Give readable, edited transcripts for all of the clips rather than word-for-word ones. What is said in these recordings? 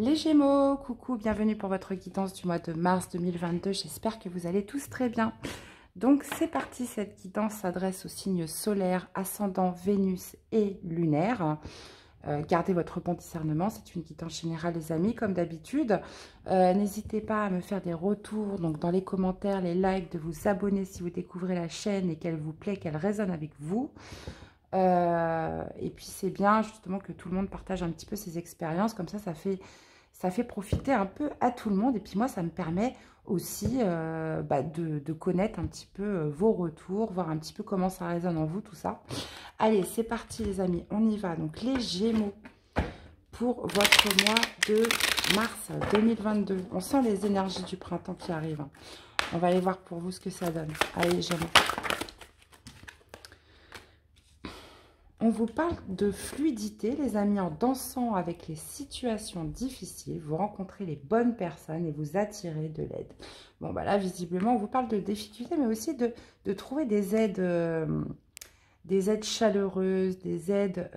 Les Gémeaux, coucou, bienvenue pour votre guidance du mois de mars 2022. J'espère que vous allez tous très bien. Donc c'est parti, cette guidance s'adresse aux signes solaires, ascendant, Vénus et lunaire. Gardez votre bon discernement, c'est une guidance générale les amis, comme d'habitude. N'hésitez pas à me faire des retours, donc dans les commentaires, les likes, de vous abonner si vous découvrez la chaîne et qu'elle vous plaît, qu'elle résonne avec vous. Et puis c'est bien justement que tout le monde partage un petit peu ses expériences, comme ça ça fait profiter un peu à tout le monde. Et puis moi ça me permet aussi de connaître un petit peu vos retours, voir un petit peu comment ça résonne en vous tout ça. Allez, c'est parti les amis, on y va. Donc les Gémeaux pour votre mois de mars 2022. On sent les énergies du printemps qui arrivent. On va aller voir pour vous ce que ça donne. Allez les Gémeaux. On vous parle de fluidité, les amis, en dansant avec les situations difficiles. Vous rencontrez les bonnes personnes et vous attirez de l'aide. Bon, bah là, visiblement, on vous parle de difficultés, mais aussi de trouver des aides chaleureuses, des aides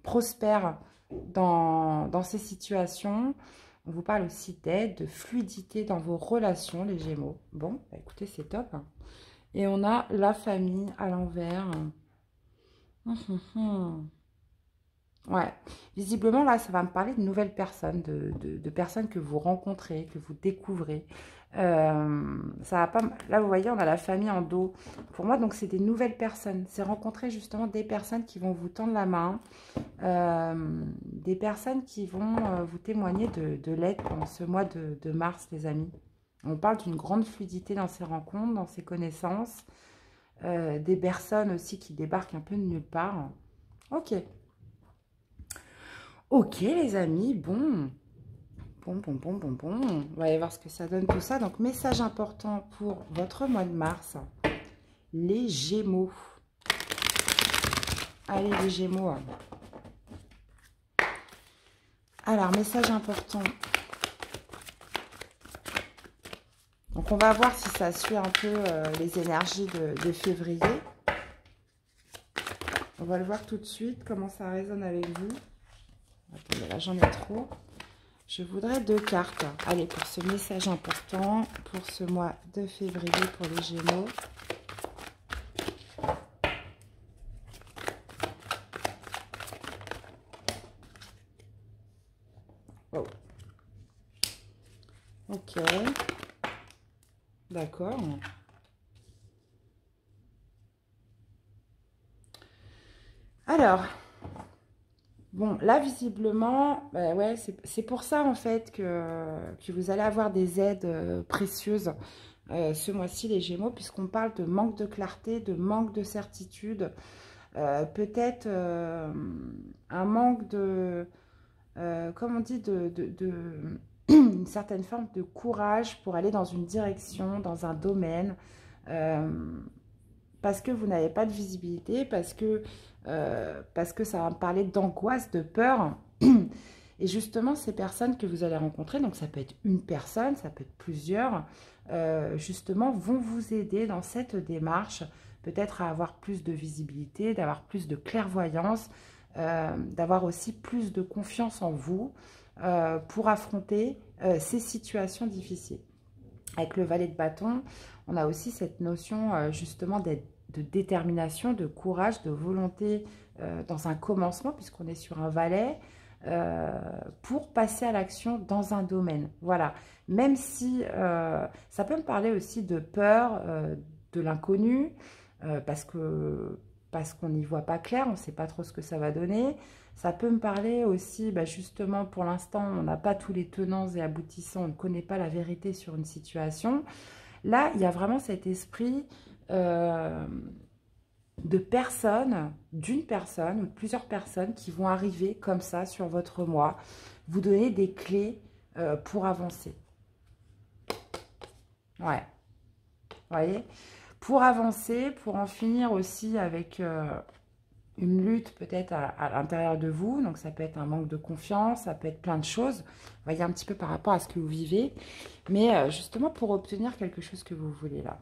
prospères dans ces situations. On vous parle aussi d'aide, de fluidité dans vos relations, les Gémeaux. Bon, bah écoutez, c'est top. Et on a la famille à l'envers. Ouais, visiblement là ça va me parler de nouvelles personnes, de personnes que vous rencontrez, que vous découvrez. Ça va pas, là vous voyez on a la famille en dos. Pour moi donc c'est des nouvelles personnes, c'est rencontrer justement des personnes qui vont vous tendre la main, des personnes qui vont vous témoigner de l'aide pendant ce mois de mars les amis. On parle d'une grande fluidité dans ces rencontres, dans ces connaissances. Des personnes aussi qui débarquent un peu de nulle part. Ok. Ok les amis, bon. Bon. On va aller voir ce que ça donne tout ça. Donc message important pour votre mois de mars. Les Gémeaux. Allez les Gémeaux. Alors message important. Donc on va voir si ça suit un peu les énergies de février. On va le voir tout de suite, comment ça résonne avec vous. Attendez, là j'en ai trop. Je voudrais 2 cartes. Allez, pour ce message important, pour ce mois de février pour les Gémeaux. Oh. Ok. D'accord. Alors, bon, là, visiblement, bah ouais, c'est pour ça, en fait, que vous allez avoir des aides précieuses ce mois-ci, les Gémeaux, puisqu'on parle de manque de clarté, de manque de certitude, peut-être un manque de, comme on dit, une certaine forme de courage pour aller dans une direction, dans un domaine, parce que vous n'avez pas de visibilité, parce que ça va me parler d'angoisse, de peur. Et justement, ces personnes que vous allez rencontrer, donc ça peut être une personne, ça peut être plusieurs, justement, vont vous aider dans cette démarche, peut-être à avoir plus de visibilité, d'avoir plus de clairvoyance, d'avoir aussi plus de confiance en vous pour affronter ces situations difficiles. Avec le valet de bâton, on a aussi cette notion justement de détermination, de courage, de volonté dans un commencement, puisqu'on est sur un valet, pour passer à l'action dans un domaine. Voilà, même si ça peut me parler aussi de peur, de l'inconnu, parce qu'on n'y voit pas clair, on ne sait pas trop ce que ça va donner. Ça peut me parler aussi, justement, pour l'instant, on n'a pas tous les tenants et aboutissants, on ne connaît pas la vérité sur une situation. Là, il y a vraiment cet esprit de personnes, d'une personne ou de plusieurs personnes qui vont arriver comme ça sur votre mois, vous donner des clés pour avancer. Ouais, vous voyez, pour avancer, pour en finir aussi avec une lutte peut-être à l'intérieur de vous. Donc ça peut être un manque de confiance, ça peut être plein de choses. Vous voyez un petit peu par rapport à ce que vous vivez. Mais justement pour obtenir quelque chose que vous voulez là.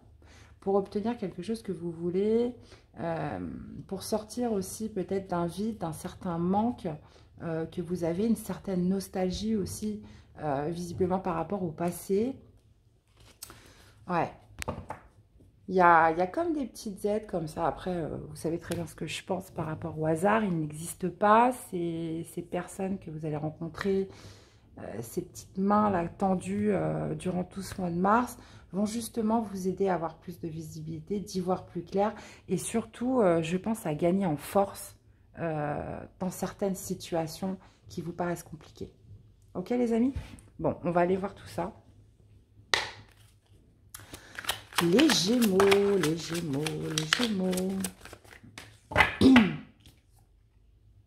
Pour obtenir quelque chose que vous voulez, pour sortir aussi peut-être d'un vide, d'un certain manque que vous avez une certaine nostalgie aussi, visiblement par rapport au passé. Ouais. Il y a comme des petites aides comme ça. Après, vous savez très bien ce que je pense par rapport au hasard. Il n'existe pas. Ces personnes que vous allez rencontrer, ces petites mains là tendues durant tout ce mois de mars, vont justement vous aider à avoir plus de visibilité, d'y voir plus clair. Et surtout, je pense à gagner en force dans certaines situations qui vous paraissent compliquées. Ok les amis? Bon, on va aller voir tout ça. Les Gémeaux, les Gémeaux, les Gémeaux.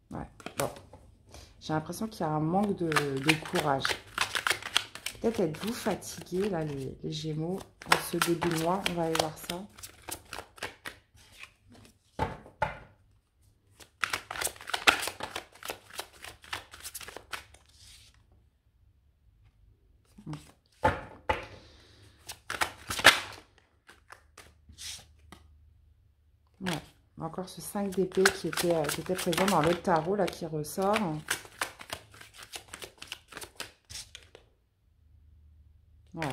Ouais, bon. J'ai l'impression qu'il y a un manque de courage. Peut-être êtes-vous fatigués, là, les Gémeaux, en ce début de mois. On va aller voir ça. Ouais. Encore ce 5 d'épée qui était présent dans le tarot, là, qui ressort. Ouais.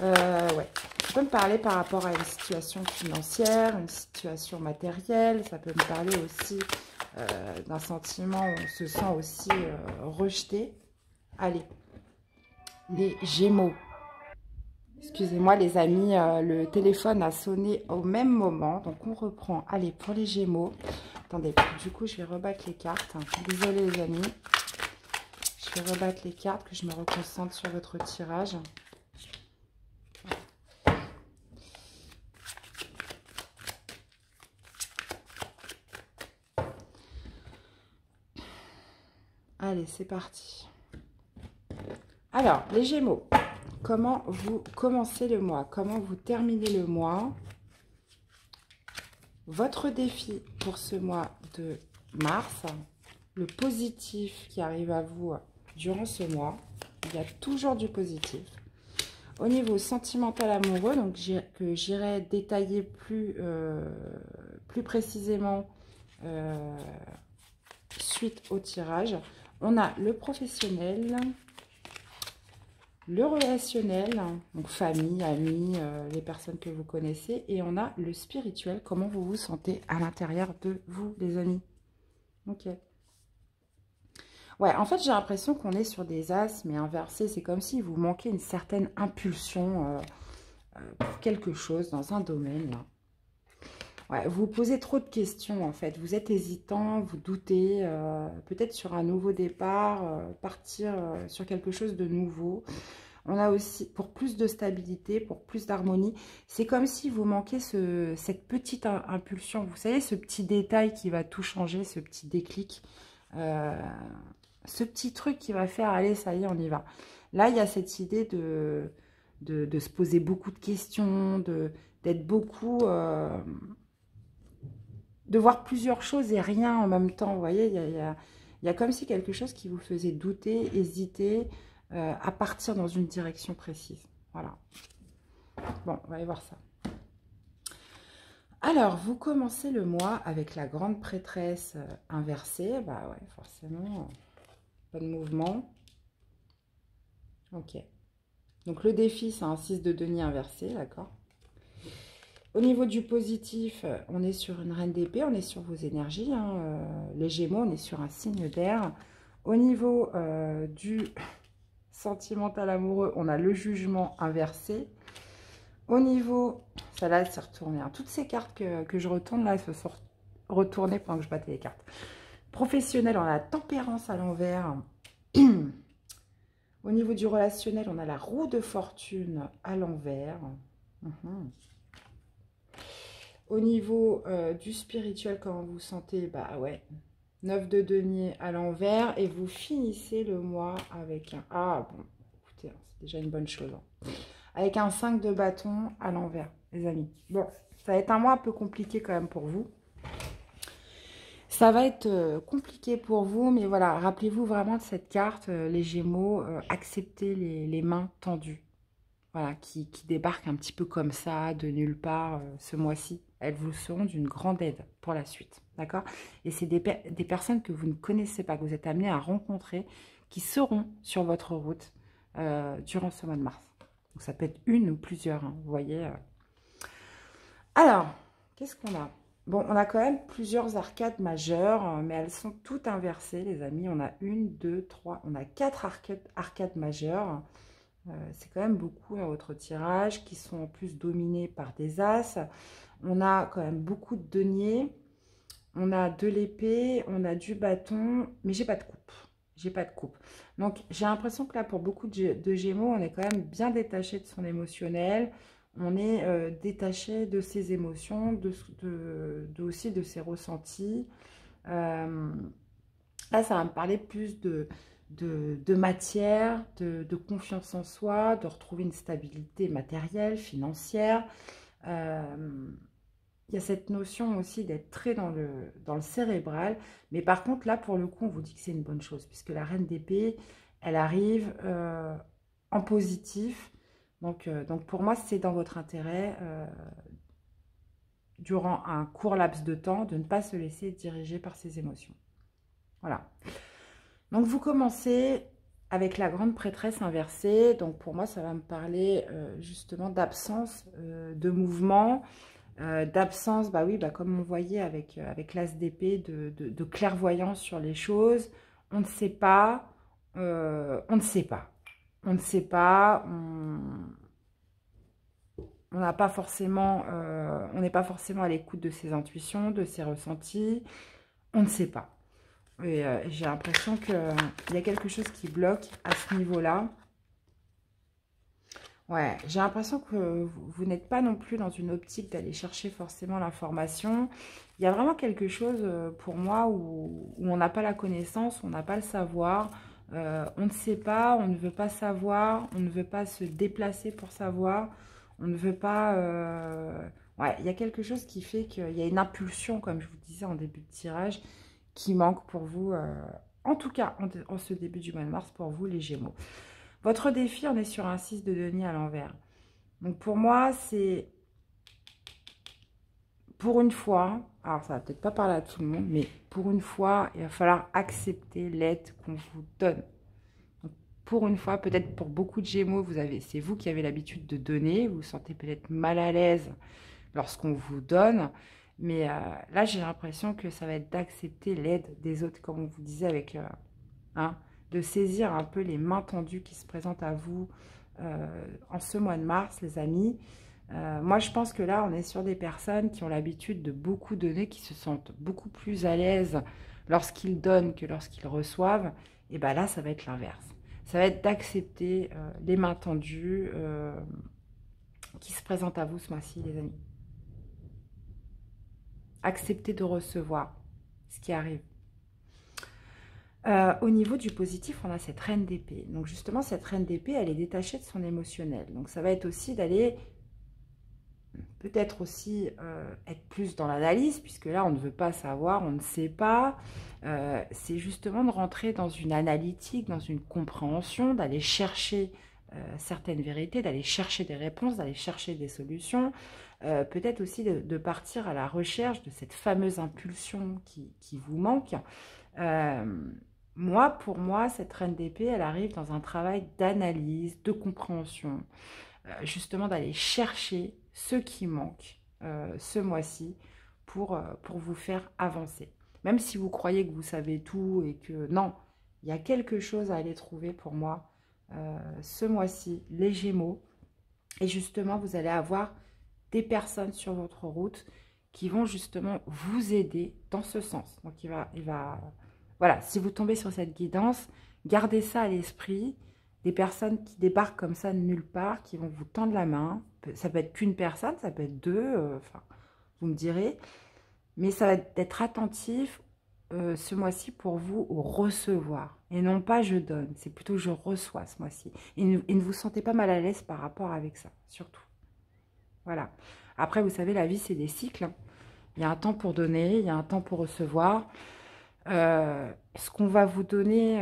Ouais. Ça peut me parler par rapport à une situation financière, une situation matérielle. Ça peut me parler aussi d'un sentiment où on se sent aussi rejeté. Allez, les Gémeaux. Excusez-moi les amis, le téléphone a sonné au même moment. Donc on reprend. Allez, pour les Gémeaux. Attendez, du coup je vais rebattre les cartes. Désolée les amis. Je vais rebattre les cartes, que je me reconcentre sur votre tirage. Allez, c'est parti. Alors, les Gémeaux, comment vous commencez le mois? Comment vous terminez le mois? Votre défi pour ce mois de mars, le positif qui arrive à vous durant ce mois. Il y a toujours du positif. Au niveau sentimental amoureux, donc que j'irai détailler plus précisément suite au tirage. On a le professionnel, le relationnel, donc famille, amis, les personnes que vous connaissez. Et on a le spirituel, comment vous vous sentez à l'intérieur de vous, les amis. Ok. Ouais, en fait, j'ai l'impression qu'on est sur des as, mais inversés. C'est comme si vous manquez une certaine impulsion pour quelque chose dans un domaine. Là. Ouais, vous posez trop de questions, en fait. Vous êtes hésitant, vous doutez, peut-être sur un nouveau départ, partir sur quelque chose de nouveau. On a aussi, pour plus de stabilité, pour plus d'harmonie, c'est comme si vous manquez cette petite impulsion. Vous savez, ce petit détail qui va tout changer, ce petit déclic, ce petit truc qui va faire, allez, ça y est, on y va. Là, il y a cette idée de se poser beaucoup de questions, d'être beaucoup... de voir plusieurs choses et rien en même temps. Vous voyez, il y a comme si quelque chose qui vous faisait douter, hésiter à partir dans une direction précise. Voilà. Bon, on va aller voir ça. Alors, vous commencez le mois avec la grande prêtresse inversée. Bah ouais, forcément, pas de mouvement. Ok. Donc, le défi, c'est un 6 de denier inversé, d'accord? Au niveau du positif, on est sur une reine d'épée, on est sur vos énergies. Hein, les Gémeaux, on est sur un signe d'air. Au niveau du sentimental amoureux, on a le jugement inversé. Au niveau, ça là, c'est retourné. Hein. Toutes ces cartes que je retourne là, elles se sont retournées pendant que je battais les cartes. Professionnel, on a la tempérance à l'envers. Au niveau du relationnel, on a la roue de fortune à l'envers. Au niveau du spirituel, comment vous sentez? Bah ouais, 9 de denier à l'envers. Et vous finissez le mois avec un... Ah bon, écoutez, c'est déjà une bonne chose. Hein. Avec un 5 de bâton à l'envers, les amis. Bon, ça va être un mois un peu compliqué quand même pour vous. Ça va être compliqué pour vous, mais voilà, rappelez-vous vraiment de cette carte, les Gémeaux, acceptez les mains tendues. Voilà, qui débarquent un petit peu comme ça, de nulle part, ce mois-ci. elles vous seront d'une grande aide pour la suite, d'accord? Et c'est des personnes que vous ne connaissez pas, que vous êtes amené à rencontrer, qui seront sur votre route durant ce mois de mars. Donc ça peut être une ou plusieurs, hein, vous voyez. Alors, qu'est-ce qu'on a? Bon, on a quand même plusieurs arcades majeures, mais elles sont toutes inversées, les amis. On a une, deux, trois, on a quatre arcades majeures. C'est quand même beaucoup dans votre tirage, qui sont en plus dominés par des as. On a quand même beaucoup de deniers. On a de l'épée, on a du bâton, mais j'ai pas de coupe. J'ai pas de coupe. Donc, j'ai l'impression que là, pour beaucoup de Gémeaux, on est quand même bien détaché de son émotionnel. On est détaché de ses émotions, aussi de ses ressentis. Là, ça va me parler plus de matière, de confiance en soi, de retrouver une stabilité matérielle, financière. Il y a cette notion aussi d'être très dans le cérébral. Mais par contre, là, pour le coup, on vous dit que c'est une bonne chose, puisque la reine d'épée, elle arrive en positif. Donc pour moi, c'est dans votre intérêt, durant un court laps de temps, de ne pas se laisser diriger par ses émotions. Voilà. Donc, vous commencez avec la grande prêtresse inversée. Donc, pour moi, ça va me parler justement d'absence de mouvement, d'absence, bah oui, bah comme on voyait avec l'as d'épée, de clairvoyance sur les choses. On ne sait pas, on ne sait pas. On ne sait pas, on n'a pas forcément, on n'est pas forcément à l'écoute de ses intuitions, de ses ressentis. On ne sait pas. Et j'ai l'impression qu'il y a quelque chose qui bloque à ce niveau-là. Ouais, j'ai l'impression que vous n'êtes pas non plus dans une optique d'aller chercher forcément l'information. Il y a vraiment quelque chose pour moi où on n'a pas la connaissance, on n'a pas le savoir. On ne sait pas, on ne veut pas savoir, on ne veut pas se déplacer pour savoir. On ne veut pas... Ouais, il y a quelque chose qui fait qu'il y a une impulsion, comme je vous disais en début de tirage, qui manque pour vous, en tout cas en ce début du mois de mars, pour vous les Gémeaux. Votre défi, on est sur un 6 de denier à l'envers. Donc pour moi, c'est pour une fois, alors ça va peut-être pas parler à tout le monde, mais pour une fois, il va falloir accepter l'aide qu'on vous donne. Donc pour une fois, peut-être pour beaucoup de Gémeaux, c'est vous qui avez l'habitude de donner, vous vous sentez peut-être mal à l'aise lorsqu'on vous donne. Mais là, j'ai l'impression que ça va être d'accepter l'aide des autres, comme on vous disait, avec de saisir un peu les mains tendues qui se présentent à vous en ce mois de mars, les amis. Moi, je pense que là, on est sur des personnes qui ont l'habitude de beaucoup donner, qui se sentent beaucoup plus à l'aise lorsqu'ils donnent que lorsqu'ils reçoivent. Et bien là, ça va être l'inverse. Ça va être d'accepter les mains tendues qui se présentent à vous ce mois-ci, les amis. Accepter de recevoir ce qui arrive. Au niveau du positif, on a cette reine d'épée. Donc justement, cette reine d'épée, elle est détachée de son émotionnel. Donc ça va être aussi d'aller, peut-être aussi être plus dans l'analyse, puisque là, on ne veut pas savoir, on ne sait pas. C'est justement de rentrer dans une analytique, dans une compréhension, d'aller chercher certaines vérités, d'aller chercher des réponses, d'aller chercher des solutions. Peut-être aussi de partir à la recherche de cette fameuse impulsion qui vous manque. Pour moi, cette reine d'épée, elle arrive dans un travail d'analyse, de compréhension, justement d'aller chercher ce qui manque ce mois-ci pour vous faire avancer. Même si vous croyez que vous savez tout et que non, il y a quelque chose à aller trouver pour moi ce mois-ci, les Gémeaux. Et justement, vous allez avoir des personnes sur votre route qui vont justement vous aider dans ce sens. Donc, voilà, si vous tombez sur cette guidance, gardez ça à l'esprit. Des personnes qui débarquent comme ça de nulle part, qui vont vous tendre la main. Ça peut être qu'une personne, ça peut être deux, enfin, vous me direz. Mais ça va être d'être attentif ce mois-ci pour vous au recevoir. Et non pas je donne, c'est plutôt je reçois ce mois-ci. Et ne vous sentez pas mal à l'aise par rapport avec ça, surtout. Voilà. Après, vous savez, la vie, c'est des cycles. Hein. Il y a un temps pour donner, il y a un temps pour recevoir. Ce qu'on va vous donner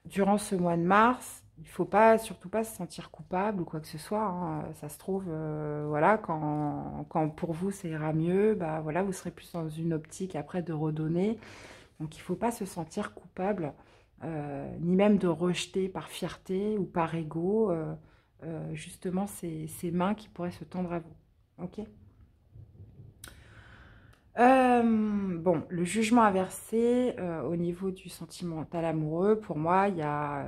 durant ce mois de mars, il faut pas, surtout pas se sentir coupable ou quoi que ce soit, hein. Ça se trouve, voilà, quand pour vous ça ira mieux, bah voilà, vous serez plus dans une optique après de redonner. Donc il faut pas se sentir coupable, ni même de rejeter par fierté ou par ego, justement ces mains qui pourraient se tendre à vous. Ok. Bon, le jugement inversé au niveau du sentimental amoureux, pour moi, il y a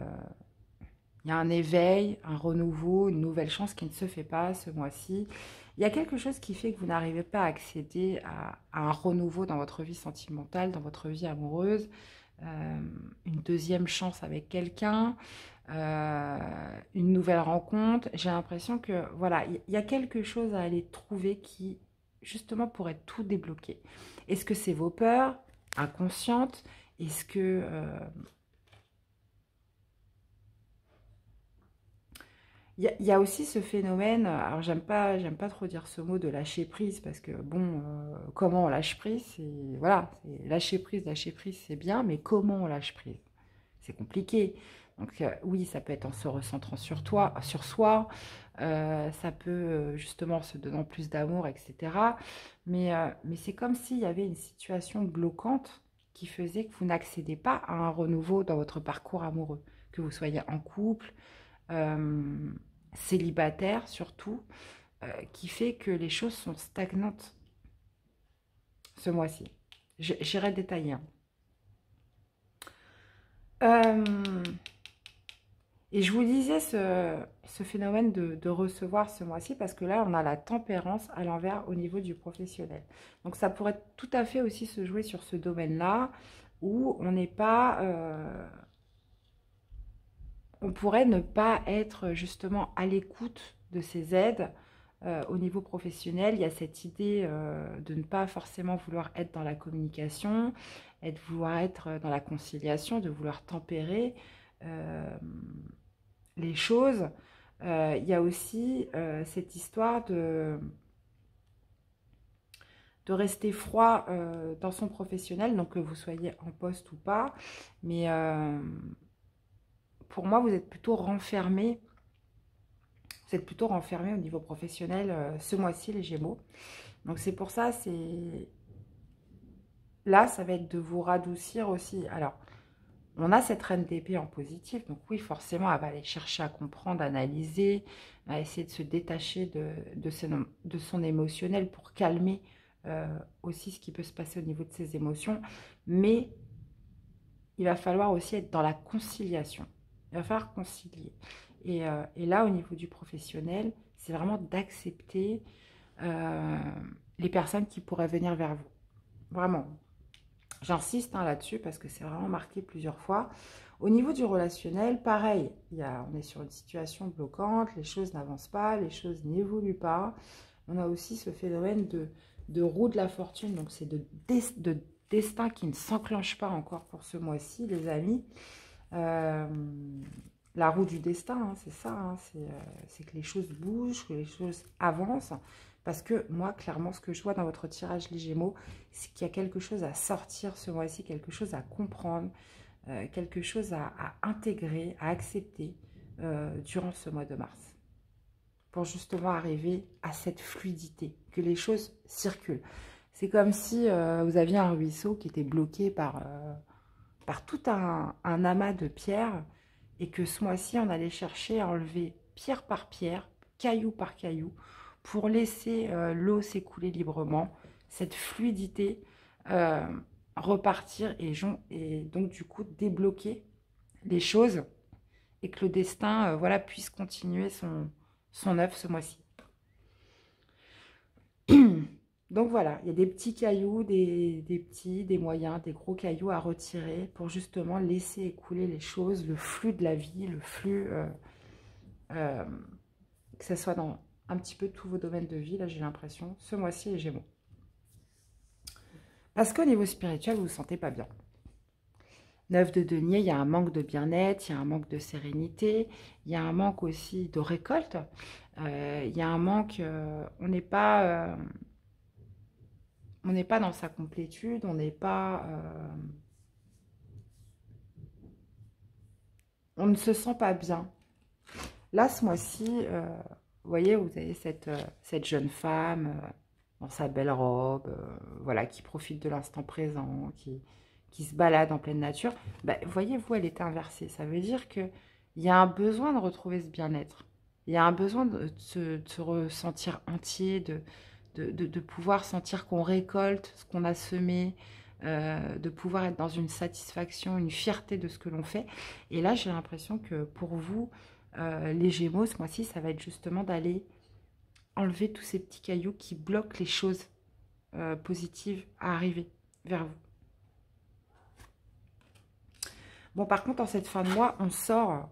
un éveil, un renouveau, une nouvelle chance qui ne se fait pas ce mois-ci. Il y a quelque chose qui fait que vous n'arrivez pas à accéder à un renouveau dans votre vie sentimentale, dans votre vie amoureuse, une deuxième chance avec quelqu'un, une nouvelle rencontre. J'ai l'impression que, voilà, il y a quelque chose à aller trouver qui, justement, pourrait tout débloquer. Est-ce que c'est vos peurs inconscientes? Est-ce que... il y a aussi ce phénomène, alors j'aime pas trop dire ce mot de lâcher prise, parce que bon, comment on lâche prise, c'est voilà, lâcher prise c'est bien, mais comment on lâche prise? C'est compliqué. Donc oui, ça peut être en se recentrant sur soi, ça peut justement se donnant plus d'amour, etc. Mais c'est comme s'il y avait une situation bloquante qui faisait que vous n'accédez pas à un renouveau dans votre parcours amoureux, que vous soyez en couple, euh, célibataire surtout, qui fait que les choses sont stagnantes ce mois-ci. J'irai détailler, hein. Euh, et je vous disais ce phénomène de recevoir ce mois-ci parce que là, on a la tempérance à l'envers au niveau du professionnel. Donc, ça pourrait tout à fait aussi se jouer sur ce domaine-là où on n'est pas... on pourrait ne pas être justement à l'écoute de ces aides au niveau professionnel. Il y a cette idée de ne pas forcément vouloir être dans la communication, de vouloir être dans la conciliation, de vouloir tempérer les choses. Il y a aussi cette histoire de rester froid dans son professionnel, donc que vous soyez en poste ou pas. Mais pour moi, vous êtes plutôt renfermé. Vous êtes plutôt renfermé au niveau professionnel ce mois-ci, les Gémeaux. Donc c'est pour ça, c'est là, ça va être de vous radoucir aussi. Alors, on a cette reine d'épée en positif, donc oui, forcément, elle va aller chercher à comprendre, analyser, à essayer de se détacher de son émotionnel pour calmer aussi ce qui peut se passer au niveau de ses émotions. Mais il va falloir aussi être dans la conciliation. Il va falloir concilier. Et là, au niveau du professionnel, c'est vraiment d'accepter les personnes qui pourraient venir vers vous. Vraiment. J'insiste hein, là-dessus parce que c'est vraiment marqué plusieurs fois. Au niveau du relationnel, pareil, on est sur une situation bloquante, les choses n'avancent pas, les choses n'évoluent pas. On a aussi ce phénomène de roue de la fortune, donc c'est de destin qui ne s'enclenche pas encore pour ce mois-ci, les amis. La roue du destin, hein, c'est ça, hein, c'est que les choses bougent, que les choses avancent. Parce que moi, clairement, ce que je vois dans votre tirage les Gémeaux, c'est qu'il y a quelque chose à sortir ce mois-ci, quelque chose à comprendre, quelque chose à intégrer, à accepter durant ce mois de mars. Pour justement arriver à cette fluidité, que les choses circulent. C'est comme si vous aviez un ruisseau qui était bloqué par tout un amas de pierres et que ce mois-ci, on allait chercher à enlever pierre par pierre, caillou par caillou, pour laisser l'eau s'écouler librement, cette fluidité repartir et donc du coup débloquer les choses et que le destin voilà, puisse continuer son œuvre ce mois-ci. Donc voilà, il y a des petits cailloux, des petits, des moyens, des gros cailloux à retirer pour justement laisser écouler les choses, le flux de la vie, le flux, que ce soit dans un petit peu tous vos domaines de vie, là j'ai l'impression, ce mois-ci les Gémeaux. Parce qu'au niveau spirituel, vous ne vous sentez pas bien. 9 de denier, il y a un manque de bien-être, il y a un manque de sérénité, il y a un manque aussi de récolte, il y a un manque, on n'est pas dans sa complétude, on n'est pas... on ne se sent pas bien. Là, ce mois-ci, vous voyez, vous avez cette jeune femme dans sa belle robe, voilà, qui profite de l'instant présent, qui se balade en pleine nature. Bah, vous voyez, vous, elle est inversée. Ça veut dire qu'il y a un besoin de retrouver ce bien-être. Il y a un besoin de se ressentir entier, de pouvoir sentir qu'on récolte ce qu'on a semé, de pouvoir être dans une satisfaction, une fierté de ce que l'on fait. Et là, j'ai l'impression que pour vous, les Gémeaux, ce mois-ci, ça va être justement d'aller enlever tous ces petits cailloux qui bloquent les choses positives à arriver vers vous. Bon, par contre, en cette fin de mois, on sort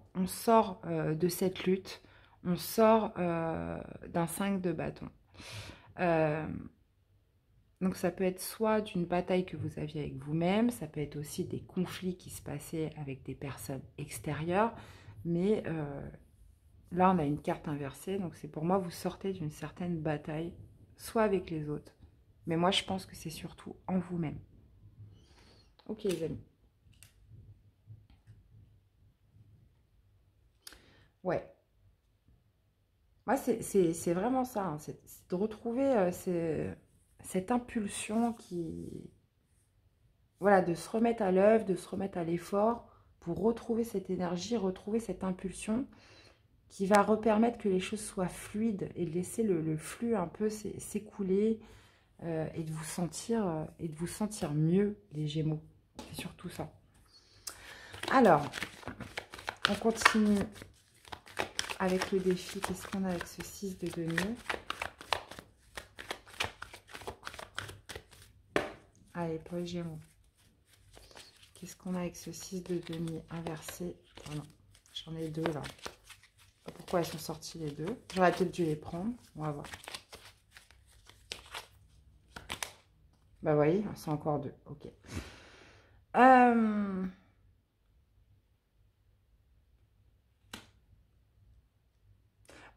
de cette lutte, on sort d'un 5 de bâton. Donc, ça peut être soit d'une bataille que vous aviez avec vous-même, ça peut être aussi des conflits qui se passaient avec des personnes extérieures, mais là, on a une carte inversée, donc c'est pour moi, vous sortez d'une certaine bataille, soit avec les autres, mais moi, je pense que c'est surtout en vous-même. Ok, les amis. Ouais. Moi, c'est vraiment ça, hein, c'est de retrouver cette impulsion qui... Voilà, de se remettre à l'œuvre, de se remettre à l'effort pour retrouver cette énergie, retrouver cette impulsion qui va repermettre que les choses soient fluides et de laisser le flux un peu s'écouler et de vous sentir mieux, les Gémeaux. C'est surtout ça. Alors, on continue avec le défi. Qu'est-ce qu'on a avec ce 6 de denier? Allez, pour les Gémeaux. Qu'est-ce qu'on a avec ce 6 de denier inversé? Oh non, j'en ai deux là. Pourquoi elles sont sorties les deux? J'aurais peut-être dû les prendre. On va voir. Bah, vous voyez, c'est encore deux. Ok.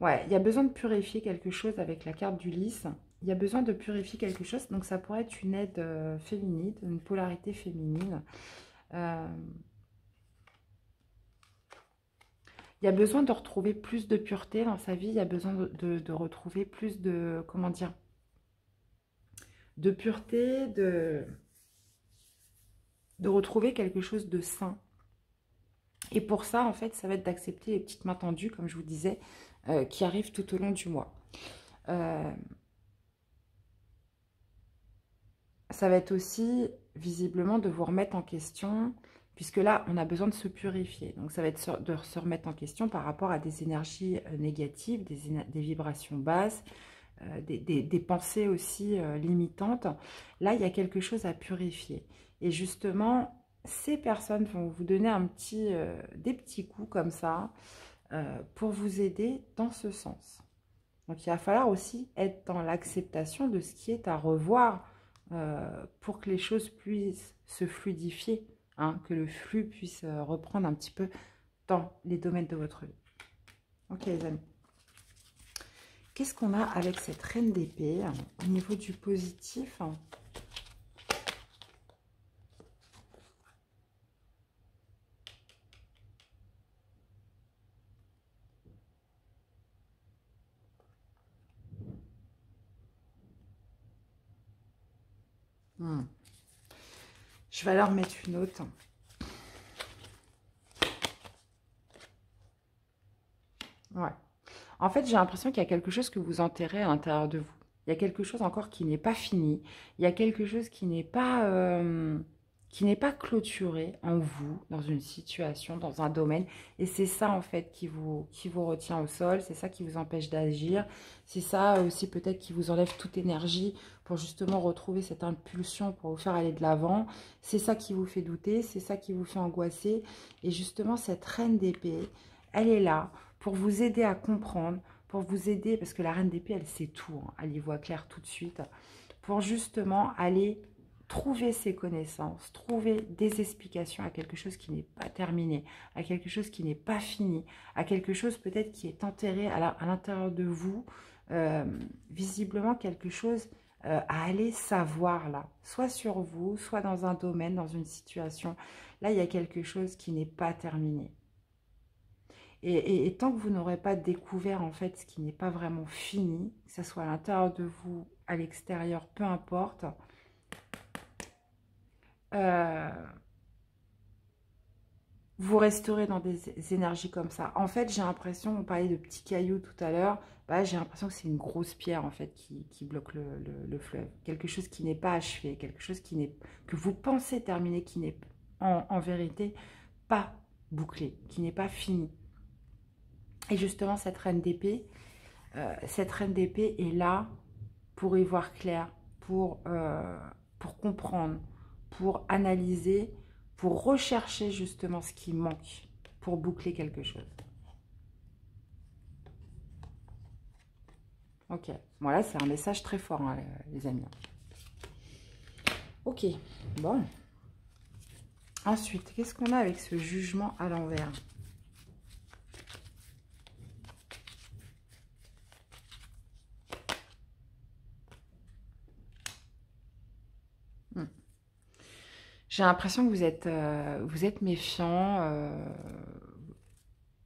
Ouais, il y a besoin de purifier quelque chose avec la carte du lys. Il y a besoin de purifier quelque chose. Donc, ça pourrait être une aide féminine, une polarité féminine. Il y a besoin de retrouver plus de pureté dans sa vie. Il y a besoin de retrouver plus de, comment dire, de pureté, de retrouver quelque chose de sain. Et pour ça, en fait, ça va être d'accepter les petites mains tendues, comme je vous disais, qui arrivent tout au long du mois. Ça va être aussi, visiblement, de vous remettre en question, puisque là, on a besoin de se purifier. Donc, ça va être de se remettre en question par rapport à des énergies négatives, des vibrations basses, des pensées aussi limitantes. Là, il y a quelque chose à purifier. Et justement, ces personnes vont vous donner des petits coups comme ça pour vous aider dans ce sens. Donc, il va falloir aussi être dans l'acceptation de ce qui est à revoir pour que les choses puissent se fluidifier, hein, que le flux puisse reprendre un petit peu dans les domaines de votre vie. Ok, les amis. Qu'est-ce qu'on a avec cette reine d'épée au niveau du positif? Je vais leur mettre une autre. Ouais. En fait, j'ai l'impression qu'il y a quelque chose que vous enterrez à l'intérieur de vous. Il y a quelque chose encore qui n'est pas fini. Il y a quelque chose qui n'est pas clôturé en vous, dans une situation, dans un domaine. Et c'est ça, en fait, qui vous retient au sol. C'est ça qui vous empêche d'agir. C'est ça aussi, peut-être, qui vous enlève toute énergie pour justement retrouver cette impulsion pour vous faire aller de l'avant. C'est ça qui vous fait douter. C'est ça qui vous fait angoisser. Et justement, cette reine d'épée, elle est là pour vous aider à comprendre, pour vous aider, parce que la reine d'épée, elle sait tout, hein, elle y voit clair tout de suite, pour justement aller trouver ses connaissances, trouver des explications à quelque chose qui n'est pas terminé, à quelque chose qui n'est pas fini, à quelque chose peut-être qui est enterré à l'intérieur de vous, visiblement quelque chose à aller savoir là, soit sur vous, soit dans un domaine, dans une situation. Là, il y a quelque chose qui n'est pas terminé. Et tant que vous n'aurez pas découvert en fait ce qui n'est pas vraiment fini, que ce soit à l'intérieur de vous, à l'extérieur, peu importe, euh, vous resterez dans des énergies comme ça. En fait, j'ai l'impression, on parlait de petits cailloux tout à l'heure, bah, j'ai l'impression que c'est une grosse pierre en fait qui bloque le fleuve. Quelque chose qui n'est pas achevé, quelque chose que vous pensez terminer, qui n'est en vérité pas bouclé, qui n'est pas fini. Et justement, cette reine d'épée est là pour y voir clair, pour comprendre, pour analyser, pour rechercher justement ce qui manque, pour boucler quelque chose. Ok, voilà, c'est un message très fort, hein, les amis. Ok, bon. Ensuite, qu'est-ce qu'on a avec ce jugement à l'envers? J'ai l'impression que vous êtes méfiant.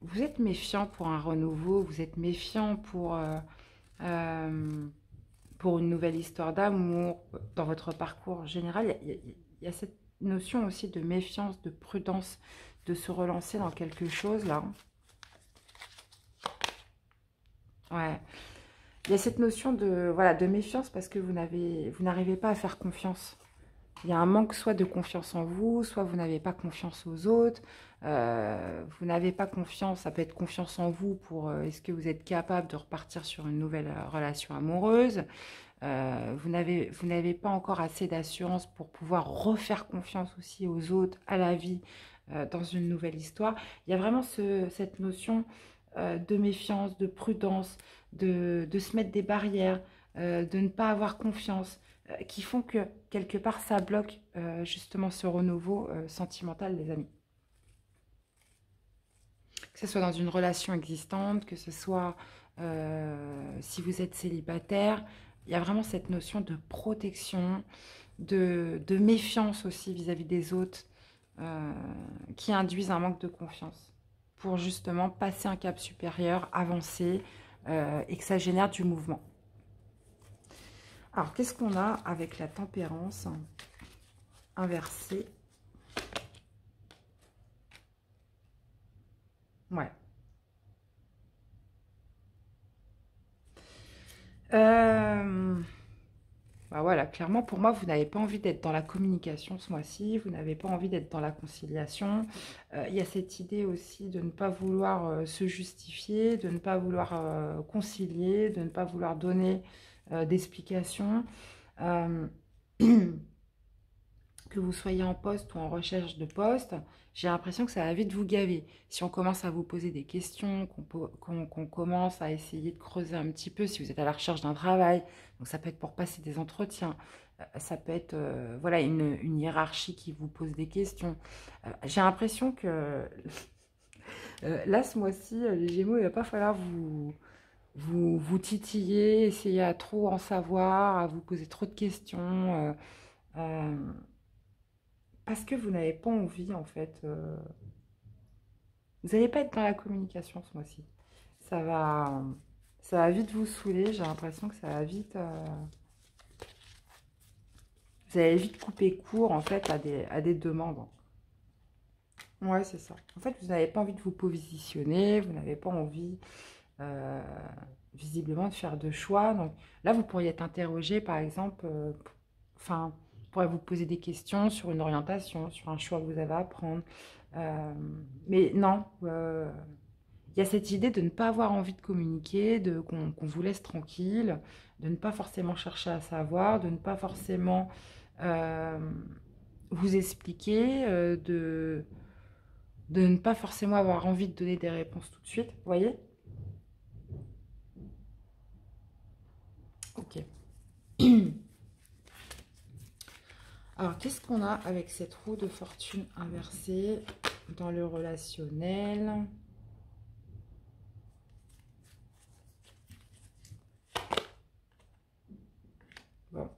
Vous êtes méfiant pour un renouveau. Vous êtes méfiant euh, pour une nouvelle histoire d'amour. Dans votre parcours général, il y a cette notion aussi de méfiance, de prudence, de se relancer dans quelque chose, là. Ouais. Il y a cette notion de, voilà, de méfiance parce que vous n'arrivez pas à faire confiance. Il y a un manque soit de confiance en vous, soit vous n'avez pas confiance aux autres. Vous n'avez pas confiance, ça peut être confiance en vous pour est-ce que vous êtes capable de repartir sur une nouvelle relation amoureuse. Vous n'avez pas encore assez d'assurance pour pouvoir refaire confiance aussi aux autres, à la vie, dans une nouvelle histoire. Il y a vraiment cette notion de méfiance, de prudence, de se mettre des barrières, de ne pas avoir confiance, qui font que quelque part ça bloque justement ce renouveau sentimental, les amis. Que ce soit dans une relation existante, que ce soit si vous êtes célibataire, il y a vraiment cette notion de protection, de méfiance aussi vis-à-vis des autres, qui induisent un manque de confiance pour justement passer un cap supérieur, avancer, et que ça génère du mouvement. Alors, qu'est-ce qu'on a avec la tempérance inversée? Ouais. Bah voilà, clairement, pour moi, vous n'avez pas envie d'être dans la communication ce mois-ci, vous n'avez pas envie d'être dans la conciliation. Il y a cette idée aussi de ne pas vouloir se justifier, de ne pas vouloir concilier, de ne pas vouloir donner d'explications. Euh, que vous soyez en poste ou en recherche de poste, j'ai l'impression que ça va vite vous gaver. Si on commence à vous poser des questions, qu'on commence à essayer de creuser un petit peu, si vous êtes à la recherche d'un travail, donc ça peut être pour passer des entretiens, ça peut être voilà, une hiérarchie qui vous pose des questions. J'ai l'impression que là, ce mois-ci, les Gémeaux, il ne va pas falloir vous titiller, essayer à trop en savoir, à vous poser trop de questions. Euh, Parce que vous n'avez pas envie, en fait. Vous n'allez pas être dans la communication ce mois-ci. Ça va, ça va vite vous saouler. J'ai l'impression que ça va vite... vous allez vite couper court, en fait, à des demandes. Ouais, c'est ça. En fait, vous n'avez pas envie de vous positionner. Vous n'avez pas envie, euh, visiblement, de faire de choix. Donc là, vous pourriez être interrogé, par exemple... enfin, pourrait vous poser des questions sur une orientation, sur un choix que vous avez à prendre. Mais non, il y a cette idée de ne pas avoir envie de communiquer, qu'on vous laisse tranquille, de ne pas forcément chercher à savoir, de ne pas forcément euh, vous expliquer, de ne pas forcément avoir envie de donner des réponses tout de suite. Vous voyez? Ok. Alors, qu'est-ce qu'on a avec cette roue de fortune inversée dans le relationnel? Bon,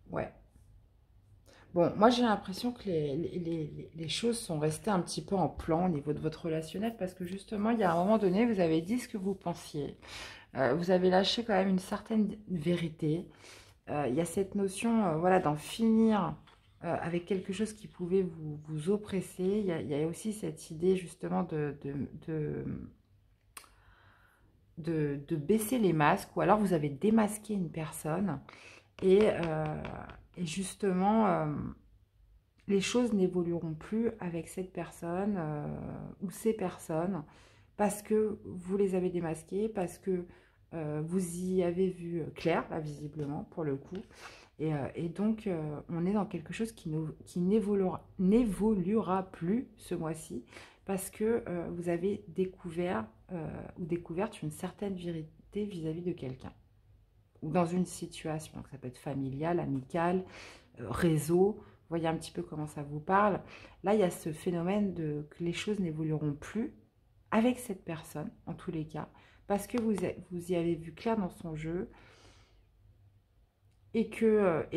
ouais. Bon, moi j'ai l'impression que les choses sont restées un petit peu en plan au niveau de votre relationnel parce que justement, il y a un moment donné, vous avez dit ce que vous pensiez. Vous avez lâché quand même une certaine vérité. Il y a cette notion, voilà, d'en finir avec quelque chose qui pouvait vous oppresser. Il y a aussi cette idée justement de baisser les masques ou alors vous avez démasqué une personne et justement, les choses n'évolueront plus avec cette personne ou ces personnes parce que vous les avez démasquées, parce que vous y avez vu clair, là, visiblement, pour le coup. Et donc, on est dans quelque chose qui n'évoluera plus ce mois-ci parce que vous avez découvert ou découverte une certaine vérité vis-à-vis de quelqu'un ou dans une situation. Donc, ça peut être familial, amical, réseau. Vous voyez un petit peu comment ça vous parle. Là, il y a ce phénomène que les choses n'évolueront plus avec cette personne, en tous les cas, parce que vous y avez vu clair dans son jeu et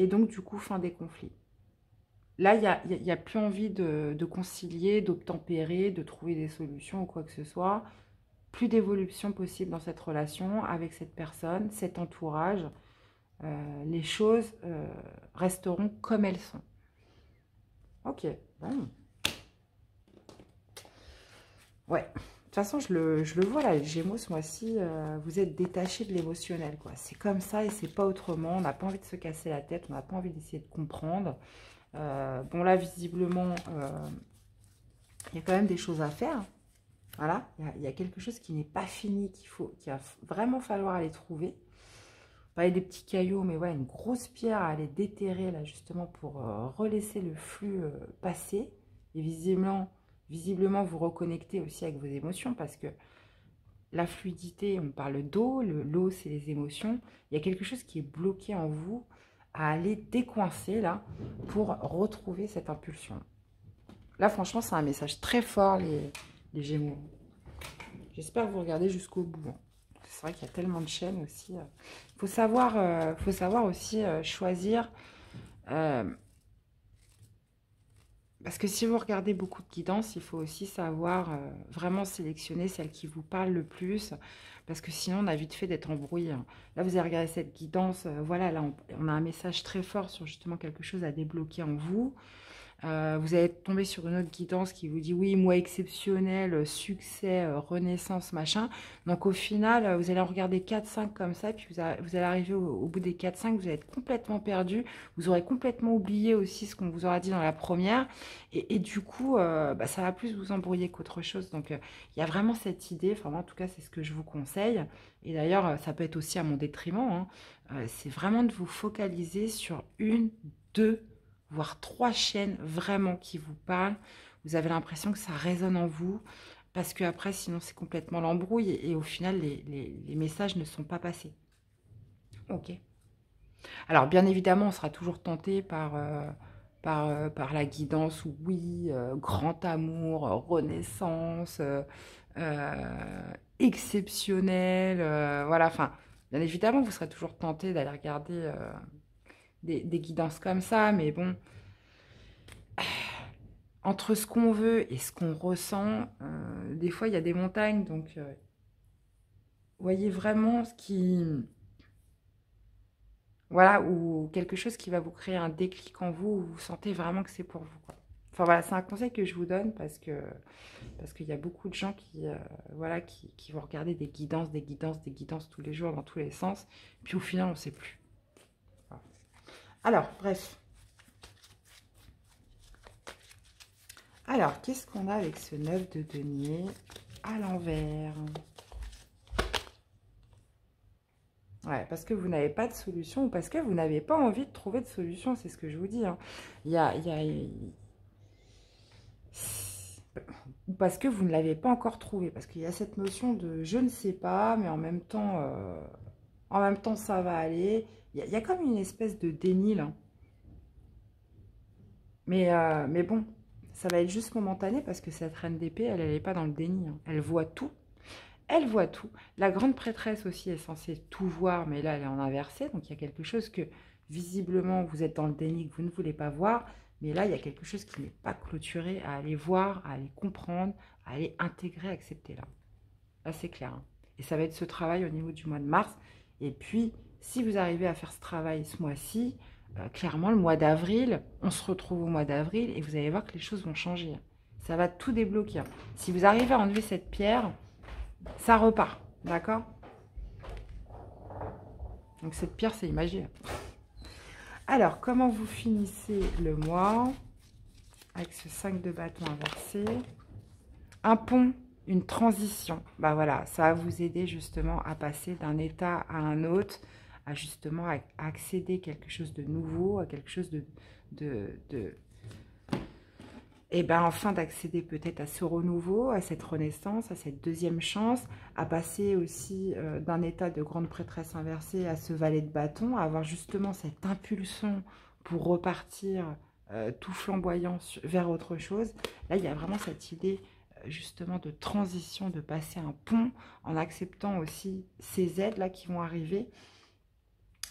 donc, du coup, fin des conflits. Là, il n'y a plus envie de concilier, d'obtempérer, de trouver des solutions ou quoi que ce soit. Plus d'évolution possible dans cette relation avec cette personne, cet entourage. Les choses resteront comme elles sont. Ok, bon. Ouais, de toute façon, je le vois là, les Gémeaux, ce mois-ci, vous êtes détachés de l'émotionnel, quoi. C'est comme ça et c'est pas autrement. On n'a pas envie de se casser la tête, on n'a pas envie d'essayer de comprendre. Bon, là, visiblement, il y a quand même des choses à faire. Voilà, il y a quelque chose qui n'est pas fini, qu'il va vraiment falloir aller trouver. Pas des petits cailloux, mais ouais, une grosse pierre à aller déterrer, là, justement, pour relaisser le flux passer. Et visiblement, vous reconnecter aussi avec vos émotions, parce que la fluidité, on parle d'eau, l'eau, c'est les émotions. Il y a quelque chose qui est bloqué en vous à aller décoincer, là, pour retrouver cette impulsion. Là, franchement, c'est un message très fort, les Gémeaux. J'espère que vous regardez jusqu'au bout. Hein. C'est vrai qu'il y a tellement de chaînes aussi. Faut savoir aussi choisir. Parce que si vous regardez beaucoup de guidances, il faut aussi savoir vraiment sélectionner celle qui vous parle le plus. Parce que sinon, on a vite fait d'être embrouillé. Hein. Là, vous avez regardé cette guidance. Voilà, là, on a un message très fort sur justement quelque chose à débloquer en vous. Vous allez tomber sur une autre guidance qui vous dit oui, mois exceptionnel, succès, renaissance, machin. Donc au final, vous allez en regarder 4-5 comme ça, puis vous allez arriver au bout des 4-5, vous allez être complètement perdu. Vous aurez complètement oublié aussi ce qu'on vous aura dit dans la première. Et du coup, bah, ça va plus vous embrouiller qu'autre chose. Donc il y a vraiment cette idée, enfin moi, en tout cas c'est ce que je vous conseille. Et d'ailleurs, ça peut être aussi à mon détriment. Hein. C'est vraiment de vous focaliser sur une, deux, voire 3 chaînes vraiment qui vous parlent. Vous avez l'impression que ça résonne en vous, parce que après, sinon, c'est complètement l'embrouille, et au final, les messages ne sont pas passés. Ok. Alors, bien évidemment, on sera toujours tenté par la guidance, oui, grand amour, renaissance, exceptionnel, voilà, enfin, bien évidemment, vous serez toujours tenté d'aller regarder des guidances comme ça, mais bon, entre ce qu'on veut et ce qu'on ressent, des fois, il y a des montagnes, donc voyez vraiment ce qui... Voilà, ou quelque chose qui va vous créer un déclic en vous, où vous sentez vraiment que c'est pour vous, quoi. Enfin voilà, c'est un conseil que je vous donne parce qu'il y a beaucoup de gens voilà, qui vont regarder des guidances, des guidances, des guidances tous les jours, dans tous les sens, puis au final, on ne sait plus. Voilà. Alors, bref. Alors, qu'est-ce qu'on a avec ce 9 de denier à l'envers? Ouais, parce que vous n'avez pas de solution ou parce que vous n'avez pas envie de trouver de solution, c'est ce que je vous dis. Hein. Ou parce que vous ne l'avez pas encore trouvé, parce qu'il y a cette notion de je ne sais pas, mais en même temps ça va aller. Il y a comme une espèce de déni là. Mais bon, ça va être juste momentané parce que cette reine d'épée, elle n'est pas dans le déni. Hein. Elle voit tout. Elle voit tout. La grande prêtresse aussi est censée tout voir, mais là, elle est en inversé. Donc, il y a quelque chose que, visiblement, vous êtes dans le déni, que vous ne voulez pas voir. Mais là, il y a quelque chose qui n'est pas clôturé à aller voir, à aller comprendre, à aller intégrer, accepter là. Là, c'est clair. Hein. Et ça va être ce travail au niveau du mois de mars. Et puis, si vous arrivez à faire ce travail ce mois-ci, clairement, le mois d'avril, on se retrouve au mois d'avril et vous allez voir que les choses vont changer. Ça va tout débloquer. Si vous arrivez à enlever cette pierre, ça repart. D'accord? Donc, cette pierre, c'est imagé. Alors, comment vous finissez le mois avec ce 5 de bâton inversé? Un pont, une transition. Bah voilà, ça va vous aider justement à passer d'un état à un autre, à justement accéder à quelque chose de nouveau, à quelque chose et ben enfin d'accéder peut-être à ce renouveau, à cette renaissance, à cette deuxième chance, à passer aussi d'un état de grande prêtresse inversée à ce valet de bâton, à avoir justement cette impulsion pour repartir tout flamboyant vers autre chose. Là, il y a vraiment cette idée justement de transition, de passer un pont en acceptant aussi ces aides là qui vont arriver,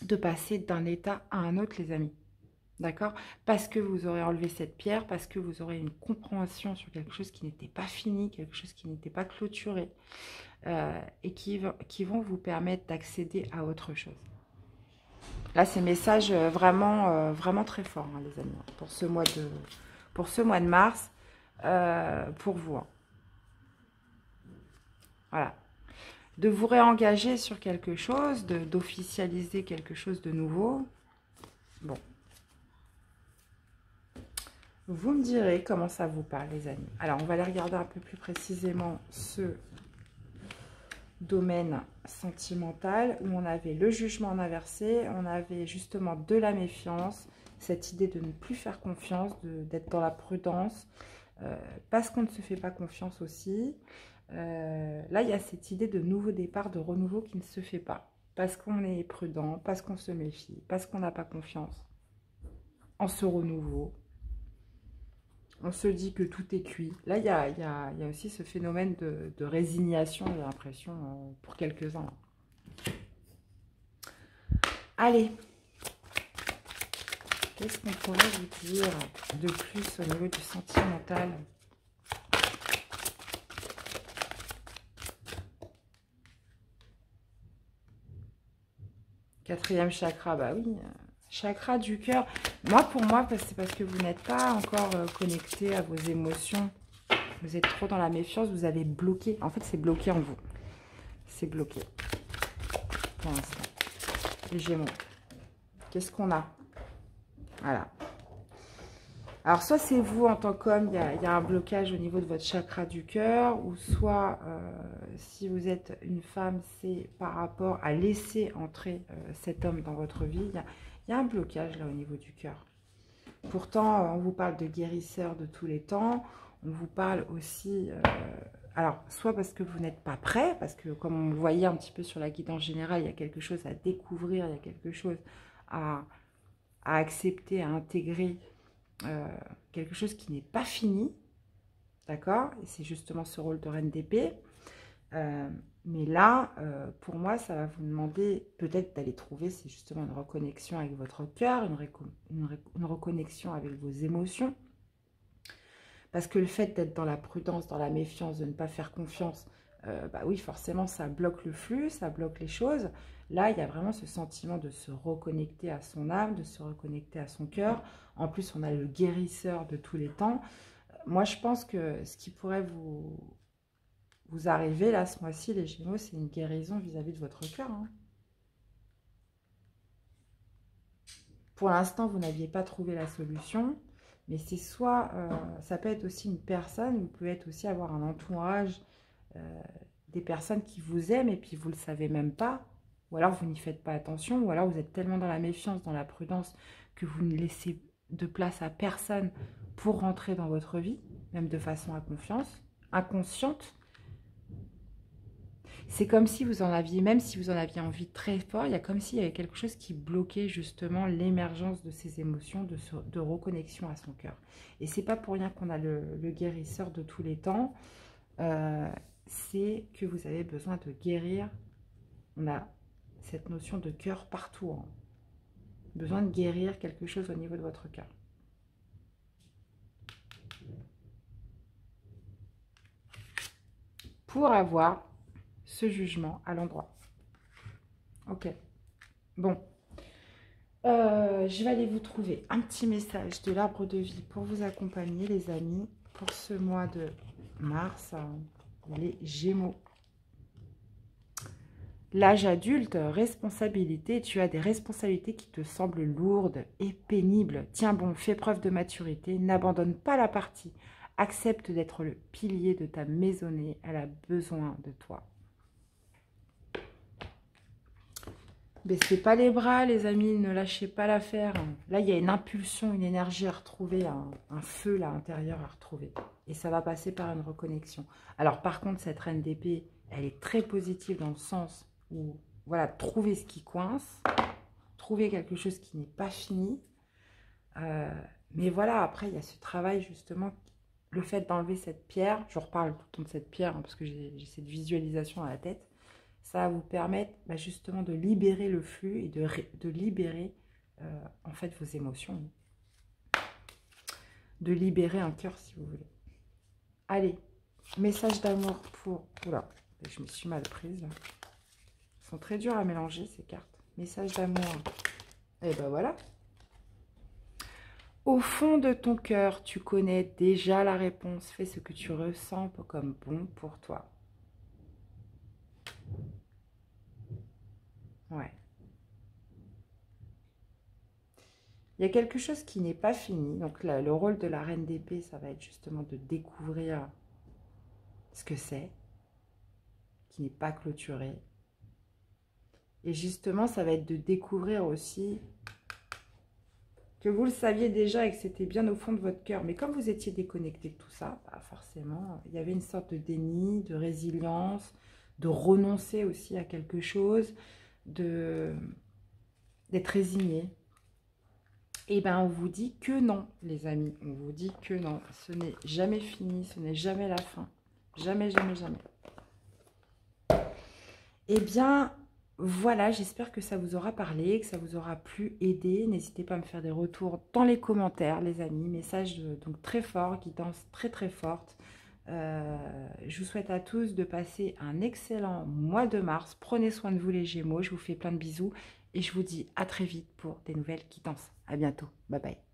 de passer d'un état à un autre, les amis. D'accord? Parce que vous aurez enlevé cette pierre, parce que vous aurez une compréhension sur quelque chose qui n'était pas fini, quelque chose qui n'était pas clôturé, et qui vont vous permettre d'accéder à autre chose. Là, c'est message vraiment, vraiment très fort, hein, les amis, pour ce mois de mars, pour vous. Hein. Voilà. De vous réengager sur quelque chose, d'officialiser quelque chose de nouveau. Bon. Vous me direz comment ça vous parle, les amis. Alors, on va aller regarder un peu plus précisément ce domaine sentimental où on avait le jugement en inversé, on avait justement de la méfiance, cette idée de ne plus faire confiance, d'être dans la prudence, parce qu'on ne se fait pas confiance aussi. Là, il y a cette idée de nouveau départ, de renouveau qui ne se fait pas, parce qu'on est prudent, parce qu'on se méfie, parce qu'on n'a pas confiance en ce renouveau. On se dit que tout est cuit. Là, il y a aussi ce phénomène de résignation, j'ai l'impression, pour quelques-uns. Allez. Qu'est-ce qu'on pourrait vous dire de plus au niveau du sentimental? Quatrième chakra, bah oui. Chakra du cœur. Pour moi, c'est parce que vous n'êtes pas encore connecté à vos émotions. Vous êtes trop dans la méfiance, vous avez bloqué. En fait, c'est bloqué en vous. C'est bloqué. Pour l'instant. Les Gémeaux. Qu'est-ce qu'on a? Voilà. Alors, soit c'est vous en tant qu'homme, il y a un blocage au niveau de votre chakra du cœur, ou soit, si vous êtes une femme, c'est par rapport à laisser entrer cet homme dans votre vie. Il y a un blocage là au niveau du cœur. Pourtant, on vous parle de guérisseur de tous les temps. On vous parle aussi... alors, soit parce que vous n'êtes pas prêt, parce que comme on le voyait un petit peu sur la guidance générale, il y a quelque chose à découvrir, il y a quelque chose à accepter, à intégrer, quelque chose qui n'est pas fini. D'accord? Et c'est justement ce rôle de reine d'épée. Mais là, pour moi, ça va vous demander peut-être d'aller trouver, c'est justement une reconnexion avec votre cœur, une reconnexion avec vos émotions. Parce que le fait d'être dans la prudence, dans la méfiance, de ne pas faire confiance, bah oui, forcément, ça bloque le flux, ça bloque les choses. Là, il y a vraiment ce sentiment de se reconnecter à son âme, de se reconnecter à son cœur. En plus, on a le guérisseur de tous les temps. Moi, je pense que ce qui pourrait vous arriver là ce mois-ci, les Gémeaux, c'est une guérison vis-à-vis de votre cœur. Hein. Pour l'instant, vous n'aviez pas trouvé la solution, mais c'est soit, ça peut être aussi une personne, vous pouvez être aussi avoir un entourage, des personnes qui vous aiment et puis vous ne le savez même pas, ou alors vous n'y faites pas attention, ou alors vous êtes tellement dans la méfiance, dans la prudence, que vous ne laissez de place à personne pour rentrer dans votre vie, même de façon inconsciente. C'est comme si vous en aviez, même si vous en aviez envie très fort, il y a comme s'il y avait quelque chose qui bloquait justement l'émergence de ces émotions, de reconnexion à son cœur. Et c'est pas pour rien qu'on a le guérisseur de tous les temps. C'est que vous avez besoin de guérir. On a cette notion de cœur partout. Hein. Besoin de guérir quelque chose au niveau de votre cœur. pour avoir ce jugement à l'endroit. Ok. Bon. Je vais aller vous trouver un petit message de l'arbre de vie pour vous accompagner, les amis, pour ce mois de mars, les Gémeaux. L'âge adulte, responsabilité, tu as des responsabilités qui te semblent lourdes et pénibles. Tiens bon, fais preuve de maturité, n'abandonne pas la partie. Accepte d'être le pilier de ta maisonnée, elle a besoin de toi. Baissez pas les bras, les amis, ne lâchez pas l'affaire. Là, il y a une impulsion, une énergie à retrouver, un feu là, intérieur à retrouver. Et ça va passer par une reconnexion. Alors, par contre, cette reine d'épée, elle est très positive dans le sens où, voilà, trouver ce qui coince, trouver quelque chose qui n'est pas fini. Mais voilà, après, il y a ce travail, justement, le fait d'enlever cette pierre. Je reparle tout le temps de cette pierre, hein, parce que j'ai cette visualisation à la tête. Ça va vous permettre justement de libérer le flux et de libérer en fait vos émotions. De libérer un cœur si vous voulez. Allez, message d'amour pour... Oula, je me suis mal prise là. Elles sont très dures à mélanger ces cartes. Message d'amour. Et ben voilà. Au fond de ton cœur, tu connais déjà la réponse. Fais ce que tu ressens comme bon pour toi. Ouais. Il y a quelque chose qui n'est pas fini. Donc là, le rôle de la reine d'épée, ça va être justement de découvrir ce que c'est, qui n'est pas clôturé. Et justement, ça va être de découvrir aussi que vous le saviez déjà et que c'était bien au fond de votre cœur. Mais comme vous étiez déconnecté de tout ça, bah forcément, il y avait une sorte de déni, de résilience, de renoncer aussi à quelque chose, d'être résigné. Et bien, on vous dit que non, les amis. On vous dit que non. Ce n'est jamais fini, ce n'est jamais la fin. Jamais, jamais, jamais. Eh bien, voilà, j'espère que ça vous aura parlé, que ça vous aura plu, aidé. N'hésitez pas à me faire des retours dans les commentaires, les amis. Message donc très fort, guidance très, très forte. Je vous souhaite à tous de passer un excellent mois de mars. Prenez soin de vous, les Gémeaux. Je vous fais plein de bisous. Et je vous dis à très vite pour des nouvelles guidances. À bientôt. Bye bye.